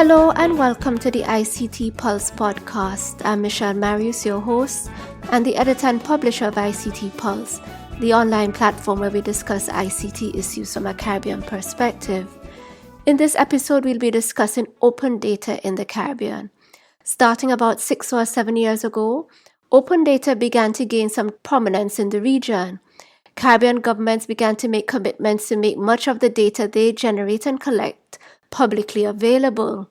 Hello and welcome to the ICT Pulse podcast. I'm Michelle Marius, your host, and the editor and publisher of ICT Pulse, the online platform where we discuss ICT issues from a Caribbean perspective. In this episode, we'll be discussing open data in the Caribbean. Starting about 6 or 7 years ago, open data began to gain some prominence in the region. Caribbean governments began to make commitments to make much of the data they generate and collect publicly available.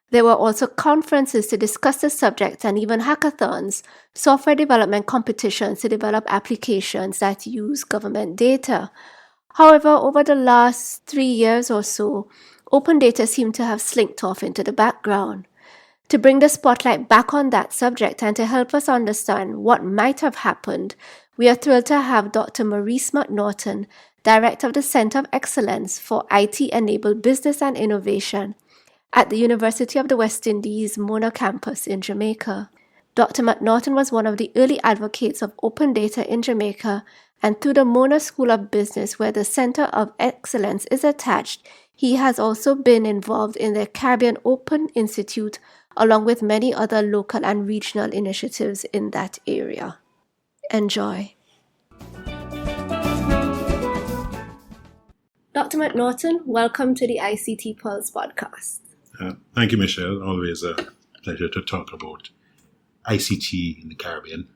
There were also conferences to discuss the subject and even hackathons, software development competitions to develop applications that use government data. However, over the last 3 years or so, open data seemed to have slinked off into the background. To bring the spotlight back on that subject and to help us understand what might have happened, we are thrilled to have Dr. Maurice McNaughton, Director of the Center of Excellence for IT-Enabled Business and Innovation at the University of the West Indies Mona campus in Jamaica. Dr. McNaughton was one of the early advocates of open data in Jamaica, and through the Mona School of Business, where the Center of Excellence is attached, he has also been involved in the Caribbean Open Institute, along with many other local and regional initiatives in that area. Enjoy. Dr. McNaughton, welcome to the ICT Pulse podcast. Thank you, Michelle. Always a pleasure to talk about ICT in the Caribbean.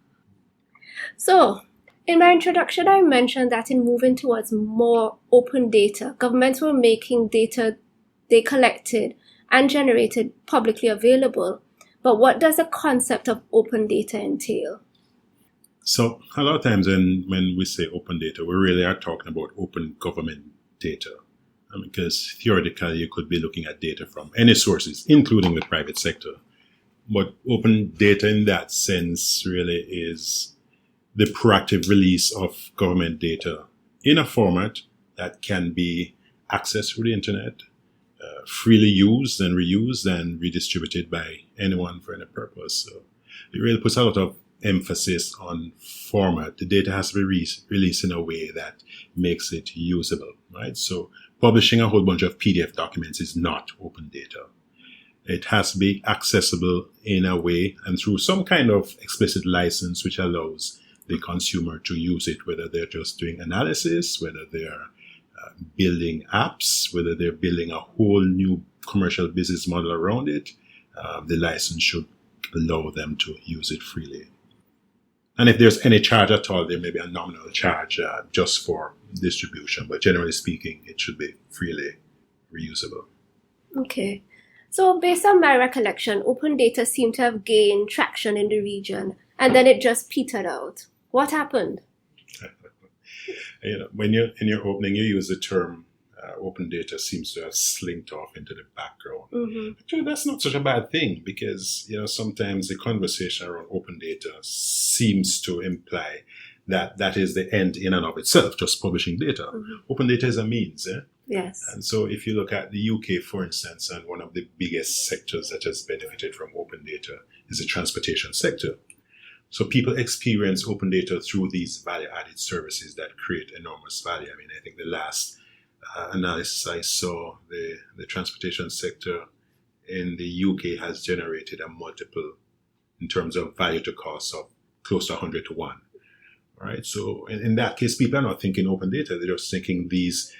So, in my introduction, I mentioned that in moving towards more open data, governments were making data they collected and generated publicly available. But what does the concept of open data entail? So, a lot of times when we say open data, we really are talking about open government data. Because theoretically, you could be looking at data from any sources, including the private sector. But open data in that sense really is the proactive release of government data in a format that can be accessed through the internet, freely used and reused and redistributed by anyone for any purpose. So it really puts a lot of emphasis on format. The data has to be released in a way that makes it usable, right? So publishing a whole bunch of PDF documents is not open data. It has to be accessible in a way and through some kind of explicit license which allows the consumer to use it, whether they're just doing analysis, whether they're building apps, whether they're building a whole new commercial business model around it. The license should allow them to use it freely. And if there's any charge at all, there may be a nominal charge just for distribution. But generally speaking, it should be freely reusable. Okay. So based on my recollection, open data seemed to have gained traction in the region, and then it just petered out. What happened? When you're in your opening, you use the term open data seems to have slinked off into the background. Mm-hmm. Actually, that's not such a bad thing because, sometimes the conversation around open data seems to imply that that is the end in and of itself, just publishing data. Mm-hmm. Open data is a means, Yes. And so if you look at the UK, for instance, and one of the biggest sectors that has benefited from open data is the transportation sector. So people experience open data through these value-added services that create enormous value. I mean, I think the last analysis I saw, the transportation sector in the UK has generated a multiple in terms of value to cost of close to 100 to 1. Right? So in that case, people are not thinking open data. They're just thinking these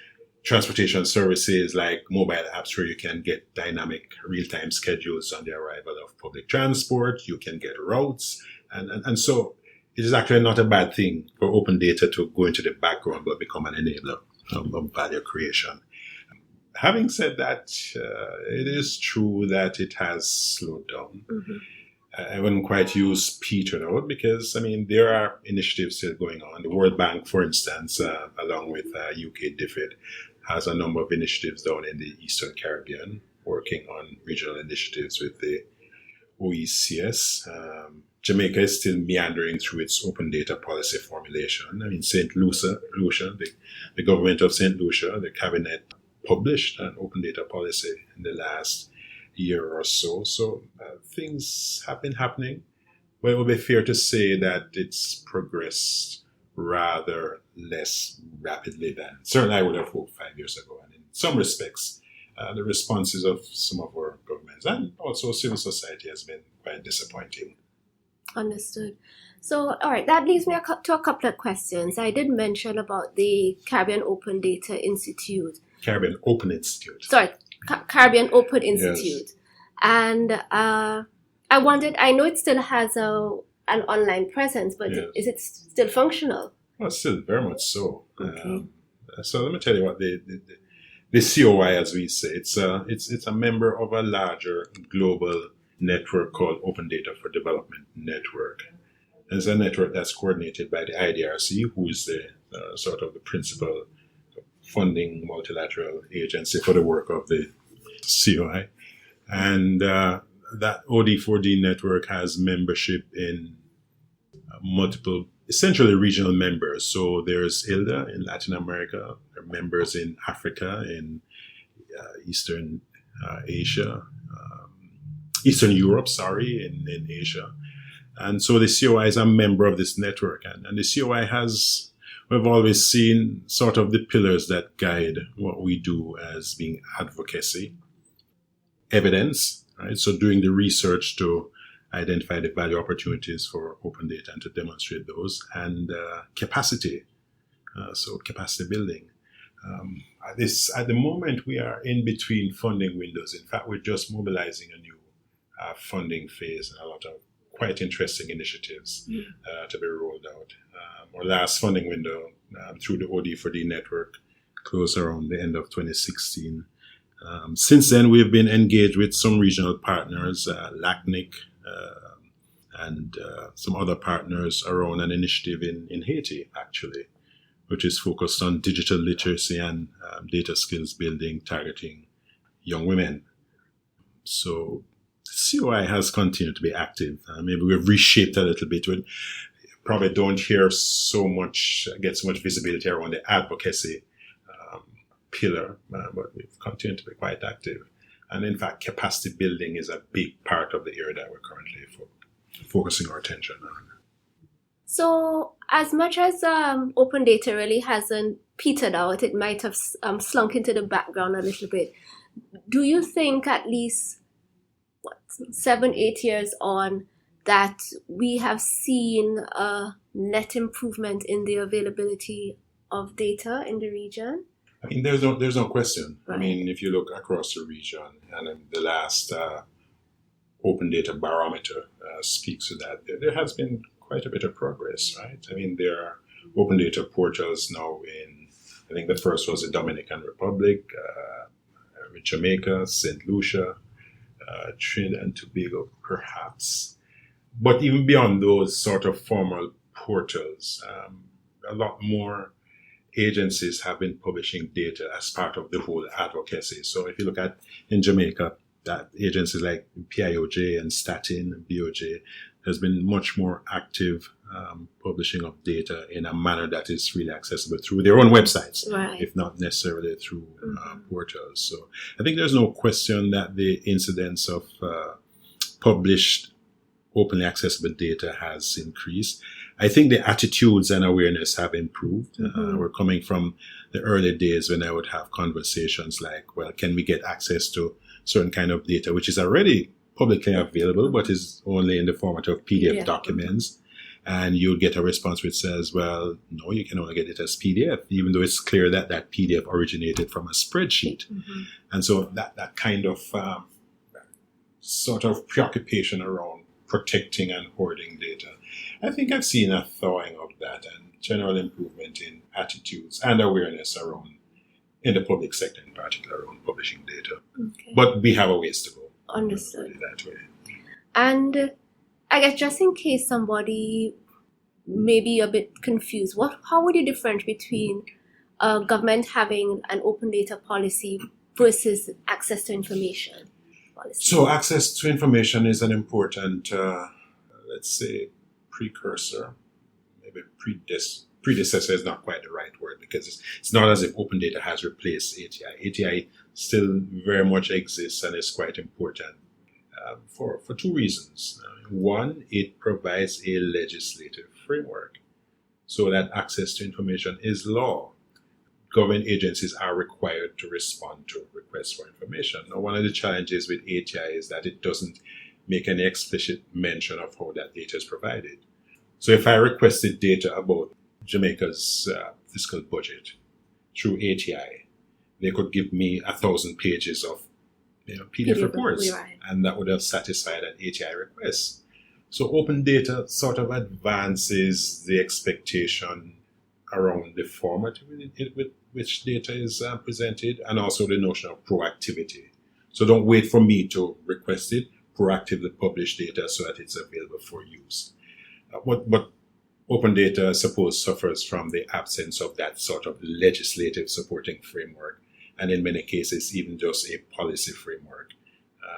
transportation services like mobile apps where you can get dynamic real-time schedules on the arrival of public transport. You can get routes. And so it is actually not a bad thing for open data to go into the background but become an enabler of value creation. Having said that, it is true that it has slowed down. Mm-hmm. I wouldn't quite use petered out because, there are initiatives still going on. The World Bank, for instance, along with UK DFID, has a number of initiatives down in the Eastern Caribbean, working on regional initiatives with the OECS. Jamaica is still meandering through its open data policy formulation. St. Lucia, the government of St. Lucia, the cabinet published an open data policy in the last year or so. So things have been happening, but it would be fair to say that it's progressed rather less rapidly than certainly I would have hoped 5 years ago. And in some respects, the responses of some of our governments and also civil society has been quite disappointing. Understood. So, all right, that leads me to a couple of questions. I did mention about the Caribbean Open Data Institute. Caribbean Open Institute. Sorry, Caribbean Open Institute. Yes. And I wondered, I know it still has an online presence, but Yes. is it still functional? Well, still very much so. Okay. So let me tell you what the COI, as we say, it's a member of a larger global network called Open Data for Development Network. It's a network that's coordinated by the IDRC, who is the sort of the principal funding multilateral agency for the work of the COI. And that OD4D network has membership in multiple, essentially regional members. So there's ILDA in Latin America, there are members in Africa, in Eastern Asia, Eastern Europe, in Asia. And so the COI is a member of this network. And the COI has, we've always seen sort of the pillars that guide what we do as being advocacy, evidence, right? So doing the research to identify the value opportunities for open data and to demonstrate those, and capacity, so capacity building. At the moment, we are in between funding windows. In fact, we're just mobilizing a new funding phase and a lot of quite interesting initiatives to be rolled out. Our last funding window through the OD4D network closed around the end of 2016. Since then, we've been engaged with some regional partners, LACNIC, and some other partners around an initiative in Haiti, actually, which is focused on digital literacy and data skills building, targeting young women. So COI has continued to be active. Maybe we've reshaped a little bit. We probably don't hear get so much visibility around the advocacy pillar, but we've continued to be quite active. And in fact, capacity building is a big part of the area that we're currently focusing our attention on. So as much as open data really hasn't petered out, it might have slunk into the background a little bit. Do you think at least 7-8 years on that we have seen a net improvement in the availability of data in the region? I mean, there's no question. Right. I mean, if you look across the region, and in the last open data barometer speaks to that, there has been quite a bit of progress, right? I mean, there are open data portals now in, I think the first was the Dominican Republic, Jamaica, St. Lucia, Trinidad and Tobago, perhaps. But even beyond those sort of formal portals, a lot more agencies have been publishing data as part of the whole advocacy. So if you look at in Jamaica, that agencies like PIOJ and Statin and BOJ has been much more active publishing of data in a manner that is really accessible through their own websites, right, if not necessarily through portals. So I think there's no question that the incidence of published openly accessible data has increased. I think the attitudes and awareness have improved. We're coming from the early days when I would have conversations like, well, can we get access to certain kind of data, which is already publicly available, but is only in the format of PDF documents. And you'll get a response which says, well, no, you can only get it as PDF, even though it's clear that that PDF originated from a spreadsheet. And so that kind of sort of preoccupation around protecting and hoarding data, I think I've seen a thawing of that and general improvement in attitudes and awareness around, in the public sector in particular, around publishing data. But we have a ways to go. Understood. That way. And I guess just in case somebody may be a bit confused, how would you differentiate between government having an open data policy versus access to information policy? So access to information is an important, let's say, precursor. Maybe predecessor is not quite the right word, because it's not as if open data has replaced ATI. ATI still very much exists and is quite important for two reasons. One, it provides a legislative framework so that access to information is law. government agencies are required to respond to requests for information. Now, one of the challenges with ATI is that it doesn't make any explicit mention of how that data is provided. So if I requested data about Jamaica's fiscal budget through ATI, they could give me 1,000 pages of PDF reports, right, and that would have satisfied an ATI request. So open data sort of advances the expectation around the format with which data is presented, and also the notion of proactivity. So don't wait for me to request it, proactively publish data so that it's available for use. But open data, I suppose, suffers from the absence of that sort of legislative supporting framework, and in many cases, even just a policy framework.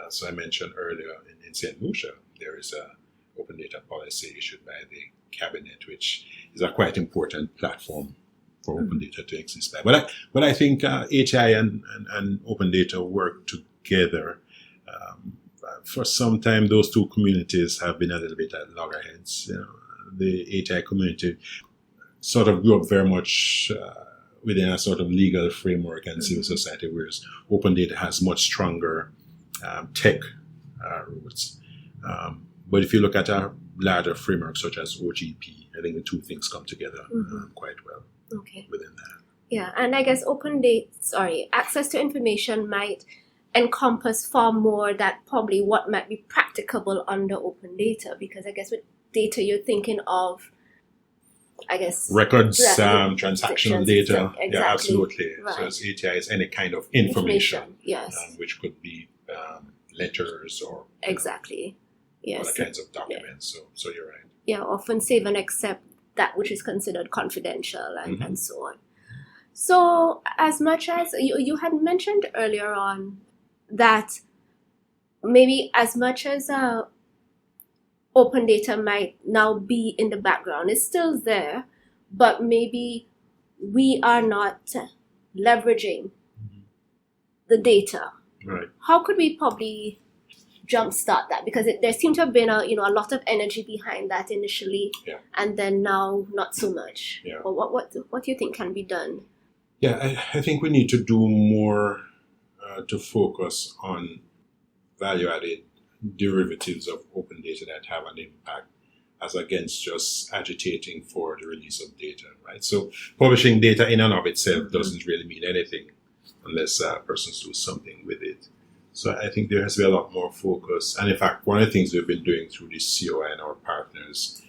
So I mentioned earlier in St. Lucia, there is a open data policy issued by the cabinet, which is a quite important platform for open data to exist by. But I think ATI and open data work together. For some time, those two communities have been a little bit at loggerheads. The ATI community sort of grew up very much within a sort of legal framework and civil society, whereas open data has much stronger tech roots. But if you look at a larger framework such as OGP, I think the two things come together quite well within that. Yeah, and I guess access to information might encompass far more that probably what might be practicable under open data, because I guess with data you're thinking of, I guess, records, transactional data. Exactly. Yeah, absolutely. Right. So as ATI is any kind of information. Yes. Which could be letters or exactly. Yes. other kinds of documents. Yeah. So you're right. Yeah, often save and accept that which is considered confidential and so on. So as much as you had mentioned earlier on that maybe as much as open data might now be in the background, it's still there, but maybe we are not leveraging the data. Right. How could we probably jumpstart that? Because there seemed to have been a lot of energy behind that initially, and then now not so much. Yeah. But what do you think can be done? Yeah, I think we need to do more to focus on value-added derivatives of open data that have an impact, as against just agitating for the release of data, right? So publishing data in and of itself doesn't really mean anything unless persons do something with it. So I think there has to be a lot more focus. And in fact, one of the things we've been doing through the COI and our partners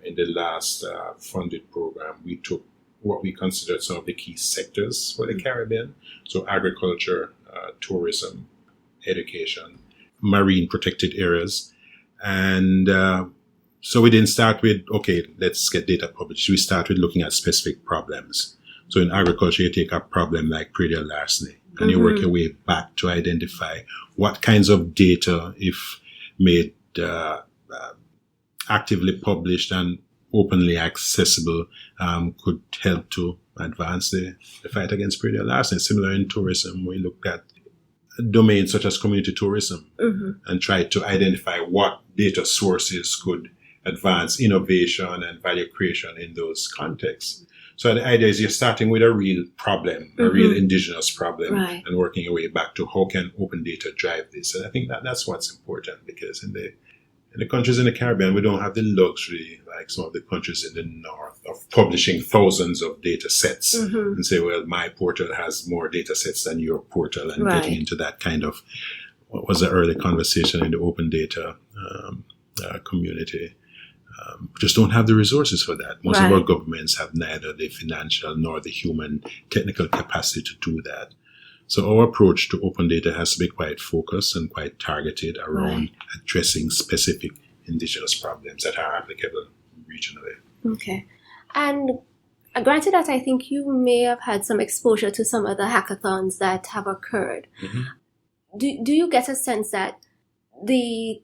in the last funded program, we took what we considered some of the key sectors for the Caribbean. So agriculture, tourism, education, marine protected areas. And so we didn't start with, okay, let's get data published. We start with looking at specific problems. So in agriculture, you take a problem like predial larceny, and you work your way back to identify what kinds of data, if made actively published and openly accessible, could help to advance the fight against predial larceny. Similar in tourism, we looked at domains such as community tourism and tried to identify what data sources could advance innovation and value creation in those contexts. So the idea is you're starting with a real problem, a real indigenous problem, and working your way back to how can open data drive this. And I think that's what's important, because in the countries in the Caribbean, we don't have the luxury, like some of the countries in the north, of publishing thousands of data sets and say, well, my portal has more data sets than your portal, and getting into that kind of, what was the early conversation in the open data community. Just don't have the resources for that. Most of our governments have neither the financial nor the human technical capacity to do that. So our approach to open data has to be quite focused and quite targeted around addressing specific indigenous problems that are applicable regionally. Okay. And granted that I think you may have had some exposure to some of the hackathons that have occurred. Do you get a sense that the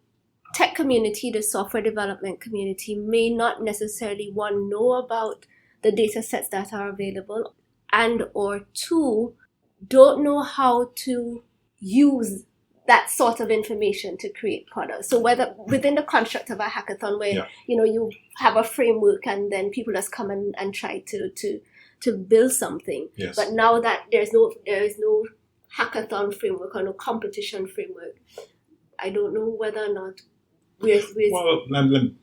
tech community, the software development community, may not necessarily, one, know about the data sets that are available, and or two, don't know how to use that sort of information to create products? So whether within the construct of a hackathon where you have a framework and then people just come and try to to build something. Yes. But now that there is no hackathon framework or no competition framework, I don't know whether or not we're well, let me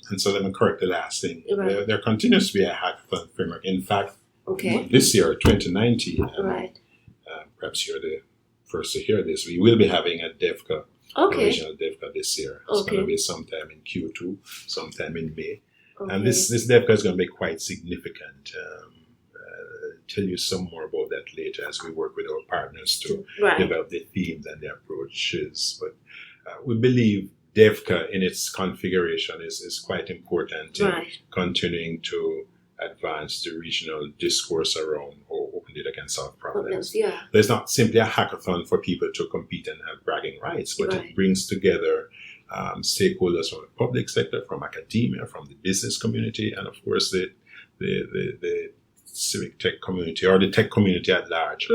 correct the last thing. Right. There continues to be a hackathon framework. In fact, okay. this year, 2019, Right. Perhaps you're the first to hear this, we will be having a DevCA, original DevCA this year. It's going to be sometime in Q2, sometime in May. Okay. And this DevCA is going to be quite significant. Tell you some more about that later as we work with our partners to develop the themes and the approaches. But we believe DevCA in its configuration is quite important in continuing to advance the regional discourse around how open data can solve problems. Yeah. There's not simply a hackathon for people to compete and have bragging rights, but it brings together stakeholders from the public sector, from academia, from the business community, and of course the civic tech community or the tech community at large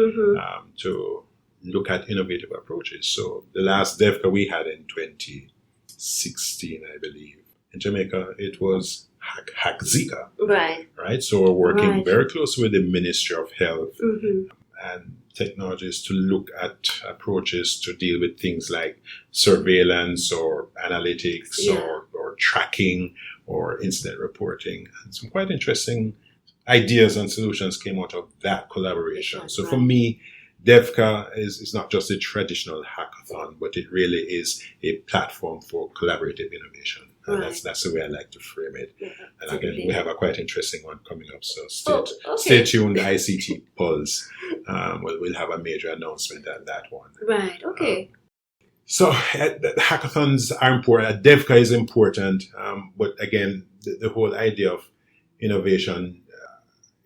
to look at innovative approaches. So the last DevCA we had in 2016, I believe, in Jamaica, it was Hack Zika. Right. So we're working very closely with the Ministry of Health and technologies to look at approaches to deal with things like surveillance or analytics or tracking or incident reporting. And some quite interesting ideas and solutions came out of that collaboration. So for me, DevCA is not just a traditional hackathon, but it really is a platform for collaborative innovation. And that's the way I like to frame it. And again, we have a quite interesting one coming up. So stay tuned, ICT Pulse. We'll have a major announcement at that one. Right, okay. So hackathons are important. DevCA is important. But again, the whole idea of innovation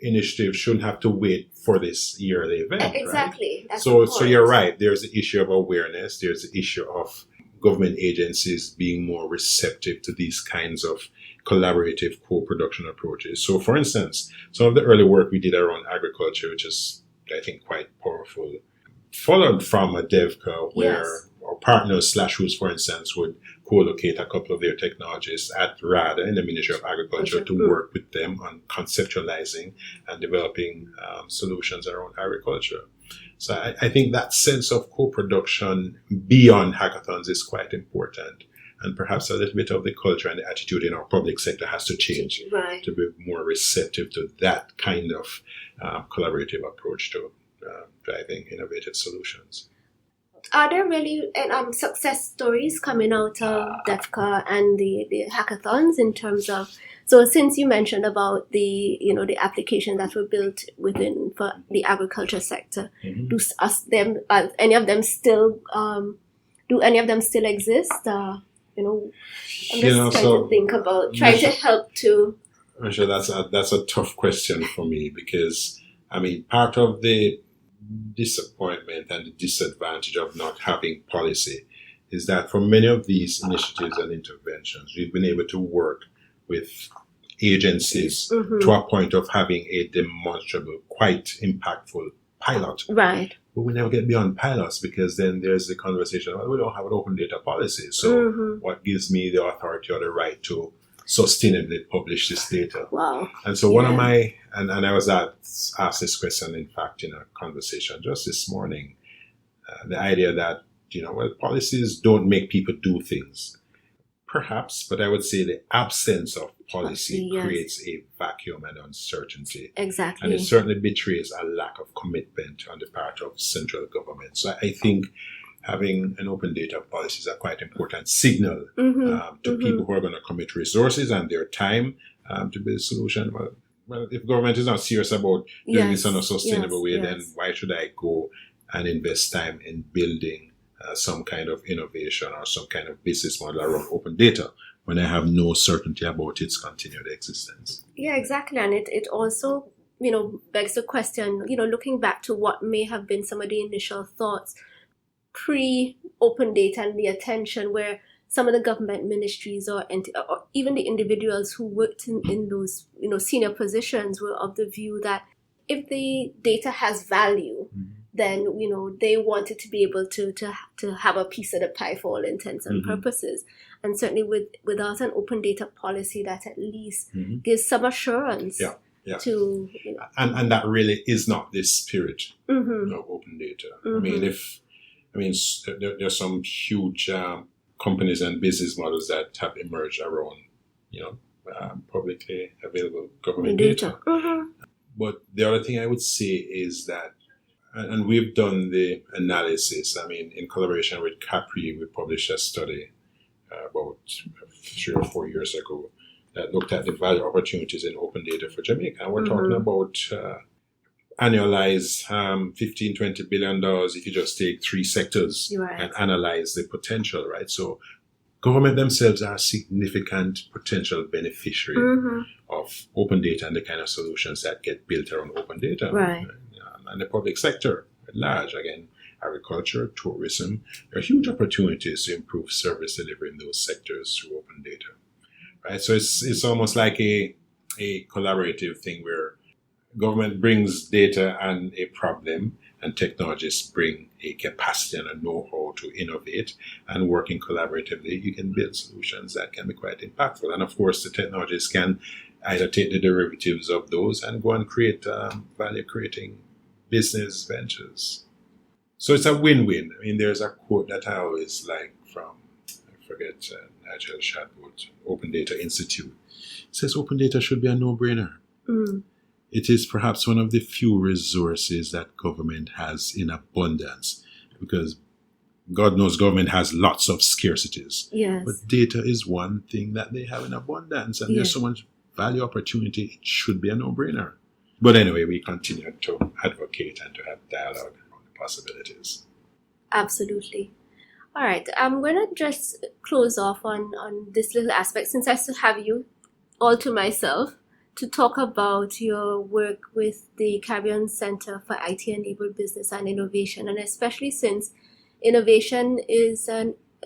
initiative shouldn't have to wait for this yearly event. Exactly. Right? So you're right. There's the issue of awareness. There's the issue of government agencies being more receptive to these kinds of collaborative co-production approaches. So, for instance, some of the early work we did around agriculture, which is, I think, quite powerful, followed from a DevCA where our partners, Slashhoes, for instance, would co-locate a couple of their technologists at RADA in the Ministry of Agriculture to work with them on conceptualizing and developing solutions around agriculture. So I think that sense of co-production beyond hackathons is quite important. And perhaps a little bit of the culture and the attitude in our public sector has to change to be more receptive to that kind of collaborative approach to driving innovative solutions. Are there really success stories coming out of DevCA and the hackathons in terms of, so since you mentioned about the application that were built within for the agriculture sector, do any of them still exist? I'm just trying to think about trying to help to. I'm sure that's a tough question for me because part of the disappointment and the disadvantage of not having policy is that for many of these initiatives and interventions, we've been able to work with agencies to a point of having a demonstrable, quite impactful pilot. Right. But we never get beyond pilots because then there's the conversation, well, we don't have an open data policy. So what gives me the authority or the right to sustainably publish this data? Wow. And so one of my, and I was asked this question, in fact, in a conversation just this morning, the idea that, policies don't make people do things. Perhaps, but I would say the absence of policy creates a vacuum and uncertainty. Exactly. And it certainly betrays a lack of commitment on the part of central government. So I think having an open data policy is a quite important signal to people who are going to commit resources and their time to build a solution. Well, if government is not serious about doing this in a sustainable way, then why should I go and invest time in building some kind of innovation or some kind of business model around open data when I have no certainty about its continued existence? Yeah, exactly. And it also, begs the question, looking back to what may have been some of the initial thoughts pre-open data and the attention where some of the government ministries or even the individuals who worked in those, senior positions were of the view that if the data has value, then, they wanted to be able to have a piece of the pie for all intents and purposes. And certainly without an open data policy that at least gives some assurance Yeah. to... And that really is not the spirit Mm-hmm. of open data. Mm-hmm. There's some huge companies and business models that have emerged around, publicly available government data. Mm-hmm. But the other thing I would say is that, and we've done the analysis. In collaboration with Capri, we published a study about 3 or 4 years ago that looked at the value opportunities in open data for Jamaica. And we're talking about annualized $15-20 billion if you just take 3 sectors and analyze the potential, right? So government themselves are a significant potential beneficiary of open data and the kind of solutions that get built around open data. Right. And the public sector at large, again, agriculture, tourism, there are huge opportunities to improve service delivery in those sectors through open data. Right? So it's almost like a collaborative thing where government brings data and a problem, and technologists bring a capacity and a know-how to innovate, and working collaboratively, you can build solutions that can be quite impactful. And of course, the technologists can either take the derivatives of those and go and create value-creating business ventures. So it's a win-win. There's a quote that I always like from, I forget, Nigel Shadwood, Open Data Institute. It says open data should be a no-brainer. It is perhaps one of the few resources that government has in abundance, because God knows government has lots of scarcities. Yes. But data is one thing that they have in abundance, and there's so much value opportunity, it should be a no-brainer. But anyway, we continue to advocate and to have dialogue on the possibilities. Absolutely. All right. I'm going to just close off on this little aspect, since I still have you all to myself, to talk about your work with the Caribbean Center for IT-Enabled Business and Innovation, and especially since innovation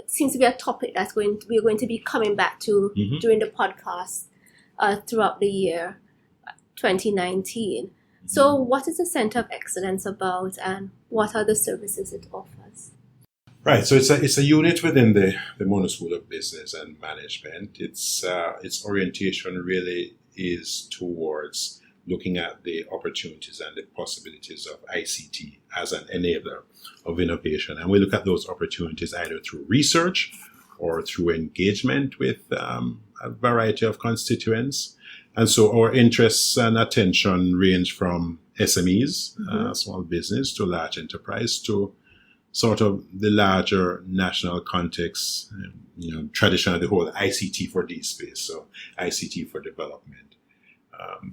seems to be a topic that we're going to be coming back to during the podcast throughout the year 2019. So what is the Center of Excellence about, and what are the services it offers? Right, so it's a unit within the Mono School of Business and Management. Its orientation really is towards looking at the opportunities and the possibilities of ICT as an enabler of innovation. And we look at those opportunities either through research or through engagement with a variety of constituents. And so our interests and attention range from SMEs, small business, to large enterprise, to sort of the larger national context, traditionally the whole ICT for D space, so ICT for development.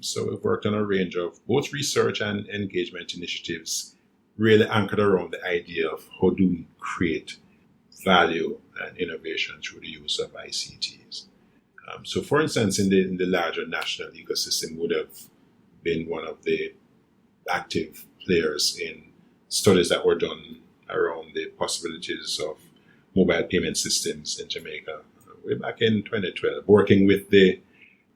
So we've worked on a range of both research and engagement initiatives, really anchored around the idea of how do we create value and innovation through the use of ICTs. So for instance, in the larger national ecosystem would have been one of the active players in studies that were done around the possibilities of mobile payment systems in Jamaica way back in 2012, working with the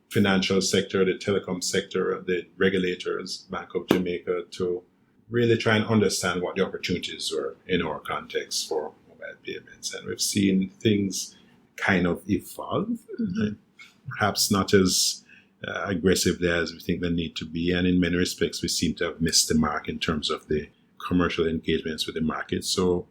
financial sector, the telecom sector, the regulators, Bank of Jamaica, to really try and understand what the opportunities were in our context for mobile payments. And we've seen things kind of evolve, perhaps not as aggressively as we think they need to be. And in many respects, we seem to have missed the mark in terms of the commercial engagements with the market. So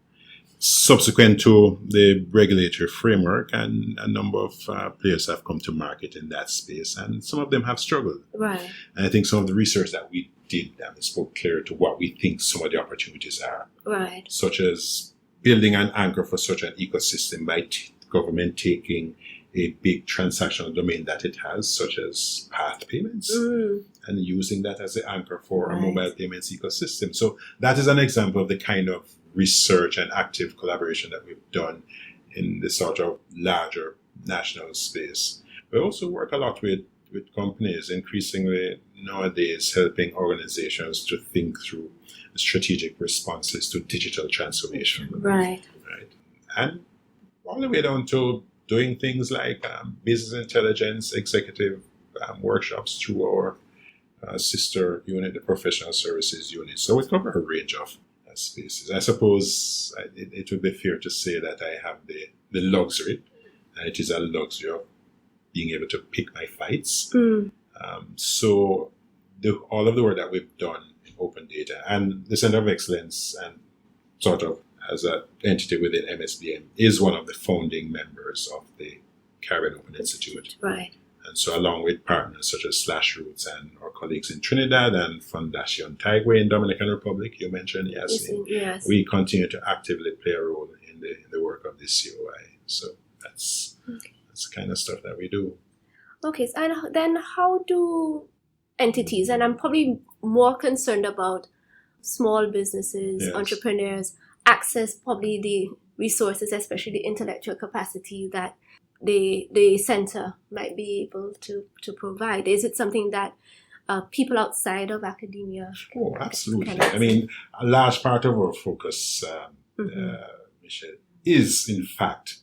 subsequent to the regulatory framework, and a number of players have come to market in that space, and some of them have struggled. Right. And I think some of the research that we did spoke clear to what we think some of the opportunities are. Right. Such as building an anchor for such an ecosystem by government taking a big transactional domain that it has, such as path payments, and using that as the anchor for a mobile payments ecosystem. So that is an example of the kind of research and active collaboration that we've done in the sort of larger national space. We also work a lot with companies, increasingly nowadays helping organizations to think through strategic responses to digital transformation. Right. And all the way down to doing things like business intelligence executive workshops through our sister unit, the professional services unit. So we cover a range of spaces. I suppose it would be fair to say that I have the luxury, and it is a luxury of being able to pick my fights. So all of the work that we've done in open data, and the Center of Excellence, and sort of as an entity within MSBM, is one of the founding members of the Caribbean Open Institute. Right. And so along with partners such as Roots and our colleagues in Trinidad and Fundación Taigüe in Dominican Republic, you mentioned, Yes. we continue to actively play a role in the work of the COI. So that's the kind of stuff that we do. Okay, so and then how do entities, and I'm probably more concerned about small businesses, Yes. entrepreneurs, access probably the resources, especially the intellectual capacity that the center might be able to provide? Is it something that people outside of academia Oh, absolutely. can access? I mean, a large part of our focus, Michelle, is in fact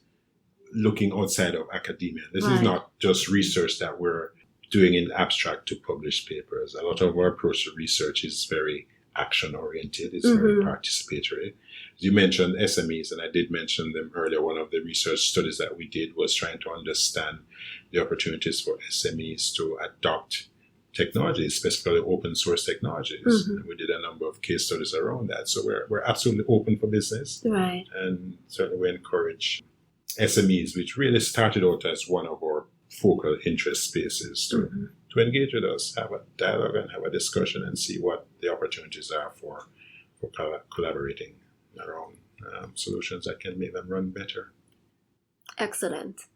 looking outside of academia. This is not just research that we're doing in abstract to publish papers. A lot of our approach to research is very action-oriented. It's very participatory. You mentioned SMEs, and I did mention them earlier. One of the research studies that we did was trying to understand the opportunities for SMEs to adopt technologies, specifically open source technologies. And we did a number of case studies around that. So we're absolutely open for business. Right. And certainly we encourage SMEs, which really started out as one of our focal interest spaces, to engage with us, have a dialogue and have a discussion and see what the opportunities are for collaborating around solutions that can make them run better. Excellent.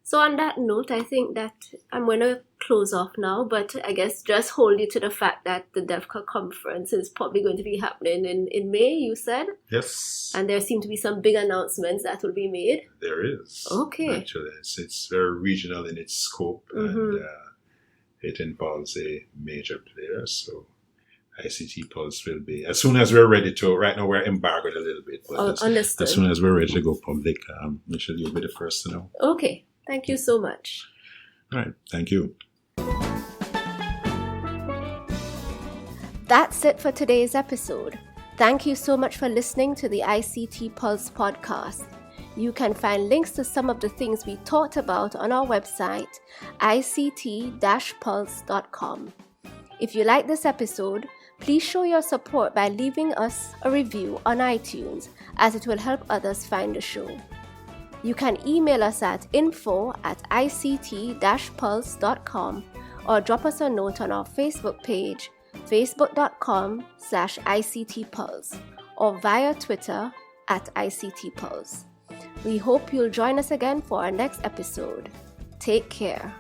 So on that note, I think that I'm going to close off now, but I guess just hold you to the fact that the DEVCA conference is probably going to be happening in May, you said? Yes. And there seem to be some big announcements that will be made? There is. Okay. Actually, it's very regional in its scope, and it involves a major player, so ICT Pulse will be, as soon as we're ready to, right now we're embargoed a little bit, but Understood. as soon as we're ready to go public, Michelle, you'll be the first to know. Okay. Thank you so much. All right. Thank you. That's it for today's episode. Thank you so much for listening to the ICT Pulse podcast. You can find links to some of the things we talked about on our website, ict-pulse.com. If you like this episode, please show your support by leaving us a review on iTunes, as it will help others find the show. You can email us at info@ict-pulse.com or drop us a note on our Facebook page, facebook.com/ICTPulse, or via Twitter @ICTPulse. We hope you'll join us again for our next episode. Take care.